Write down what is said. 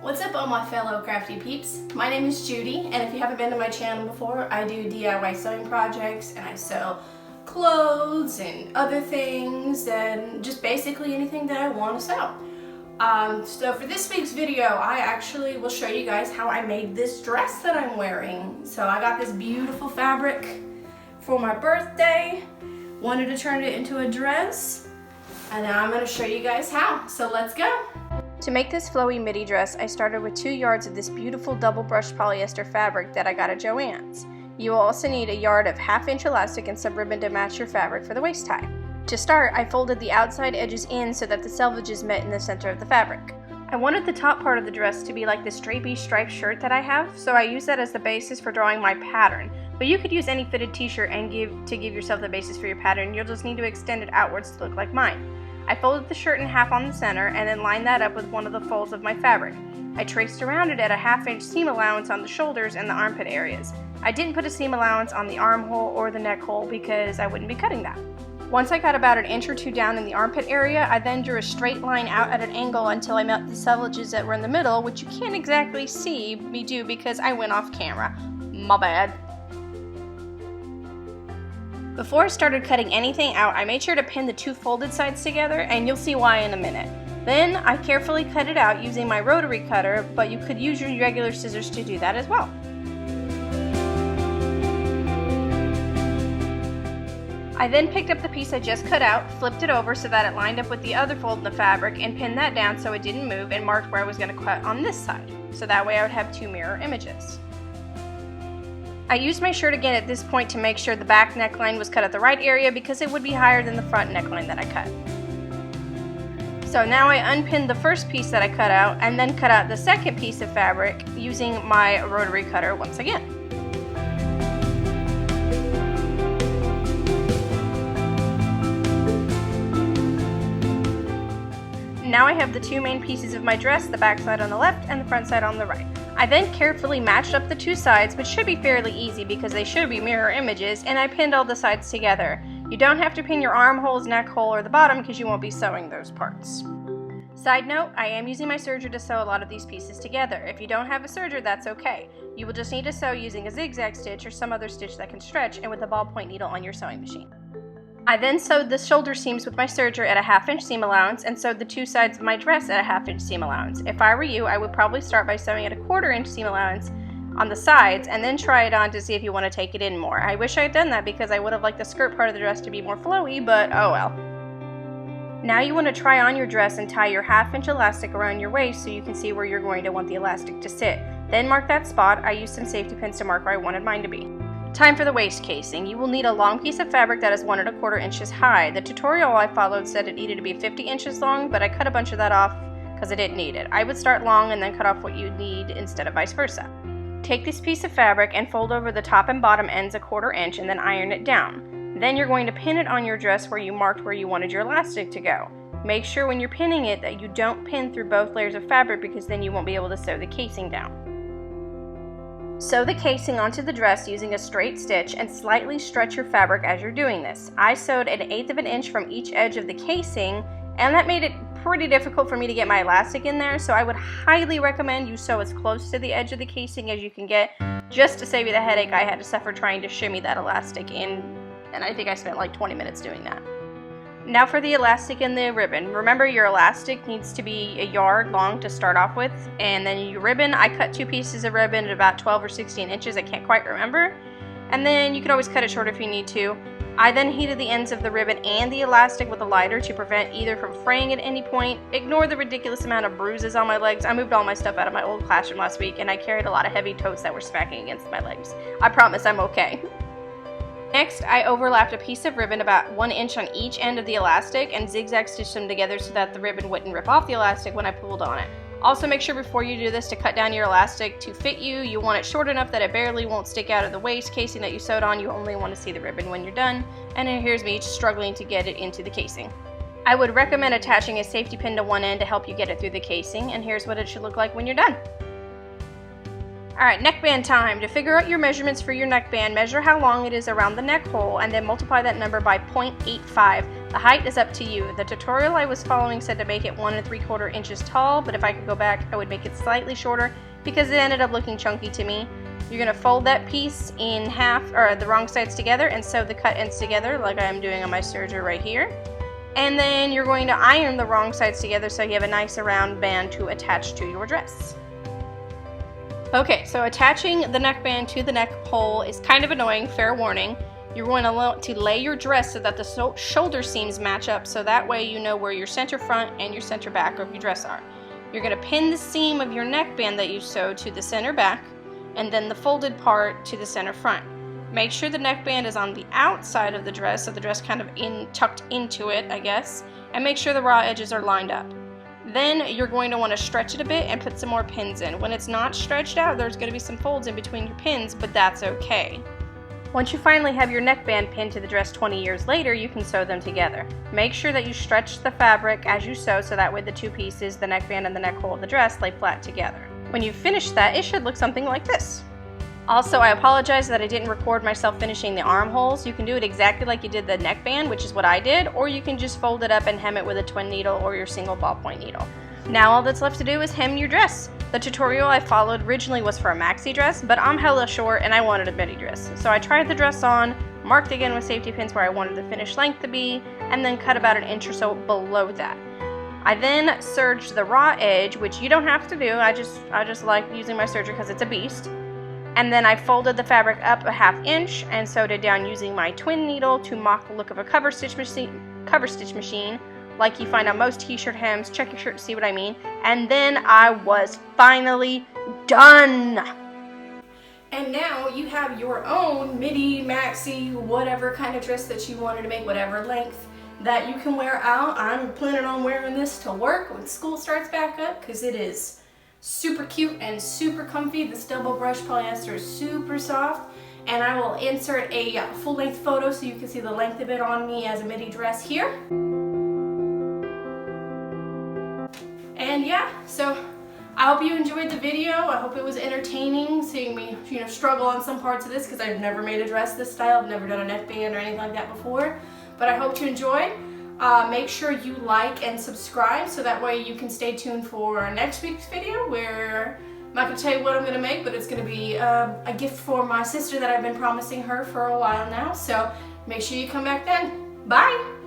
What's up all my fellow crafty peeps? My name is Judy, and if you haven't been to my channel before, I do DIY sewing projects and I sell clothes and other things and just basically anything that I want to sell. So for this week's video, I actually will show you guys how I made this dress that I'm wearing. So I got this beautiful fabric for my birthday, wanted to turn it into a dress, and now I'm going to show you guys how. So let's go! To make this flowy midi dress, I started with 2 yards of this beautiful double brushed polyester fabric that I got at Joann's. You will also need a yard of 1/2 inch elastic and some ribbon to match your fabric for the waist tie. To start, I folded the outside edges in so that the selvages met in the center of the fabric. I wanted the top part of the dress to be like this drapey striped shirt that I have, so I used that as the basis for drawing my pattern. But you could use any fitted t-shirt and give yourself the basis for your pattern. You'll just need to extend it outwards to look like mine. I folded the shirt in half on the center and then lined that up with one of the folds of my fabric. I traced around it at a 1/2 inch seam allowance on the shoulders and the armpit areas. I didn't put a seam allowance on the armhole or the neck hole because I wouldn't be cutting that. Once I got about 1 inch or 2 down in the armpit area, I then drew a straight line out at an angle until I met the selvages that were in the middle, which you can't exactly see me do because I went off camera. My bad. Before I started cutting anything out, I made sure to pin the 2 folded sides together, and you'll see why in a minute. Then I carefully cut it out using my rotary cutter, but you could use your regular scissors to do that as well. I then picked up the piece I just cut out, flipped it over so that it lined up with the other fold in the fabric, and pinned that down so it didn't move, and marked where I was going to cut on this side, so that way I would have 2 mirror images. I used my shirt again at this point to make sure the back neckline was cut at the right area because it would be higher than the front neckline that I cut. So now I unpinned the first piece that I cut out and then cut out the second piece of fabric using my rotary cutter once again. Now I have the 2 main pieces of my dress, the back side on the left and the front side on the right. I then carefully matched up the 2 sides, which should be fairly easy because they should be mirror images, and I pinned all the sides together. You don't have to pin your armholes, neck hole, or the bottom because you won't be sewing those parts. Side note, I am using my serger to sew a lot of these pieces together. If you don't have a serger, that's okay. You will just need to sew using a zigzag stitch or some other stitch that can stretch and with a ballpoint needle on your sewing machine. I then sewed the shoulder seams with my serger at a 1/2 inch seam allowance and sewed the 2 sides of my dress at a 1/2 inch seam allowance. If I were you, I would probably start by sewing at a 1/4 inch seam allowance on the sides and then try it on to see if you want to take it in more. I wish I had done that because I would have liked the skirt part of the dress to be more flowy, but oh well. Now you want to try on your dress and tie your 1/2 inch elastic around your waist so you can see where you're going to want the elastic to sit. Then mark that spot. I used some safety pins to mark where I wanted mine to be. Time for the waist casing. You will need a long piece of fabric that is 1 1/4 inches high. The tutorial I followed said it needed to be 50 inches long, but I cut a bunch of that off because I didn't need it. I would start long and then cut off what you need instead of vice versa. Take this piece of fabric and fold over the top and bottom ends a 1/4 inch and then iron it down. Then you're going to pin it on your dress where you marked where you wanted your elastic to go. Make sure when you're pinning it that you don't pin through both layers of fabric because then you won't be able to sew the casing down. Sew the casing onto the dress using a straight stitch and slightly stretch your fabric as you're doing this. I sewed 1/8 of an inch from each edge of the casing, and that made it pretty difficult for me to get my elastic in there, so I would highly recommend you sew as close to the edge of the casing as you can get just to save you the headache I had to suffer trying to shimmy that elastic in, and I think I spent like 20 minutes doing that. Now for the elastic and the ribbon. Remember, your elastic needs to be 1 yard long to start off with, and then your ribbon, I cut 2 pieces of ribbon at about 12 or 16 inches, I can't quite remember, and then you can always cut it short if you need to. I then heated the ends of the ribbon and the elastic with a lighter to prevent either from fraying at any point. Ignore the ridiculous amount of bruises on my legs. I moved all my stuff out of my old classroom last week and I carried a lot of heavy totes that were smacking against my legs. I promise I'm okay. Next, I overlapped a piece of ribbon about 1 inch on each end of the elastic and zigzag stitched them together so that the ribbon wouldn't rip off the elastic when I pulled on it. Also make sure before you do this to cut down your elastic to fit you. You want it short enough that it barely won't stick out of the waist casing that you sewed on. You only want to see the ribbon when you're done. And here's me struggling to get it into the casing. I would recommend attaching a safety pin to one end to help you get it through the casing, and here's what it should look like when you're done. Alright, neckband time. To figure out your measurements for your neckband, measure how long it is around the neck hole and then multiply that number by 0.85. The height is up to you. The tutorial I was following said to make it 1 3/4 inches tall, but if I could go back, I would make it slightly shorter because it ended up looking chunky to me. You're going to fold that piece in half, or the wrong sides together, and sew the cut ends together like I am doing on my serger right here. And then you're going to iron the wrong sides together so you have a nice round band to attach to your dress. Okay, so attaching the neckband to the neck pole is kind of annoying, fair warning. You're going to want to lay your dress so that the shoulder seams match up, so that way you know where your center front and your center back of your dress are. You're going to pin the seam of your neckband that you sewed to the center back, and then the folded part to the center front. Make sure the neckband is on the outside of the dress, so the dress kind of tucked into it, I guess, and make sure the raw edges are lined up. Then you're going to want to stretch it a bit and put some more pins in. When it's not stretched out, there's going to be some folds in between your pins, but that's okay. Once you finally have your neckband pinned to the dress 20 years later, you can sew them together. Make sure that you stretch the fabric as you sew so that way the two pieces, the neckband and the neck hole of the dress, lay flat together. When you've finished that, it should look something like this. Also, I apologize that I didn't record myself finishing the armholes. You can do it exactly like you did the neckband, which is what I did, or you can just fold it up and hem it with a twin needle or your single ballpoint needle. Now all that's left to do is hem your dress. The tutorial I followed originally was for a maxi dress, but I'm hella short and I wanted a midi dress. So I tried the dress on, marked again with safety pins where I wanted the finished length to be, and then cut about 1 inch or so below that. I then serged the raw edge, which you don't have to do. I just like using my serger because it's a beast. And then I folded the fabric up 1/2 inch and sewed it down using my twin needle to mock the look of a cover stitch machine, like you find on most t-shirt hems. Check your shirt to see what I mean. And then I was finally done. And now you have your own midi, maxi, whatever kind of dress that you wanted to make, whatever length that you can wear out. I'm planning on wearing this to work when school starts back up because it is super cute and super comfy. This double brush polyester is super soft, and I will insert a full-length photo so you can see the length of it on me as a midi dress here. And yeah, so I hope you enjoyed the video. I hope it was entertaining seeing me, struggle on some parts of this because I've never made a dress this style. I've never done a neckband or anything like that before. But I hope you enjoyed. Make sure you like and subscribe so that way you can stay tuned for next week's video, where I'm not going to tell you what I'm going to make, but it's going to be a gift for my sister that I've been promising her for a while now. So make sure you come back then. Bye!